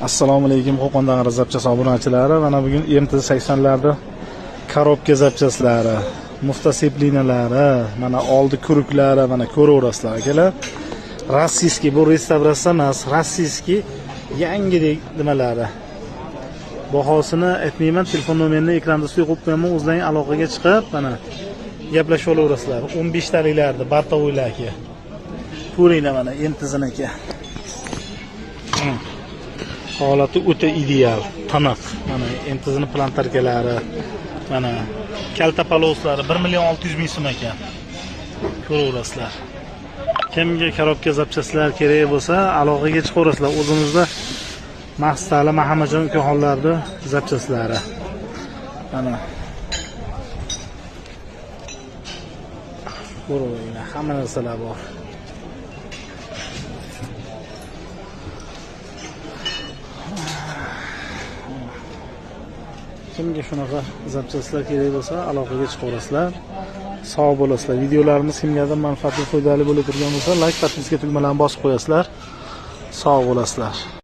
Assalomu alaykum Qo'qondan zapchas obunachilari. Mana bugun MT80 larda korobka zapchaslari, muftasiplinalari, mana oldi kuruklari mana ko'raverasizlar akalar. Rossiyskiy bu restavratsiya emas, rossiyskiy yangidek nimalari. Bahosini aytmayman, telefon nomerini ekranda ustiga qo'yib qo'yaman, o'zlaring aloqaga chiqib mana gaplashib olaverasizlar. 15 taliklarda bartovoylarga. Ko'ringlar mana MT-niki. Holati o'ta ideal, tiniq. Mana MT-ni plantarkalari, mana kalta paloslari 1.600.000 so'm ekan. Ko'raverasizlar. Kimga korobka zapchaslar kerak bo'lsa, aloqaga chiqaverasizlar. O'zimizda Maqsadali Muhammadjon ukaxonlarda zapchaslari. Mana ko'ringlar, hamma narsalar bor. Kimga shunaqa zapchaslar kerak bo'lsa, aloqaga chiqaverasizlar. Sog' bo'lasizlar. Videolarimiz kimgadir manfaatli, foydali bo'lib turgan bo'lsa, like, podpiska tugmalarini bosib qo'yasizlar. Sog' bo'lasizlar.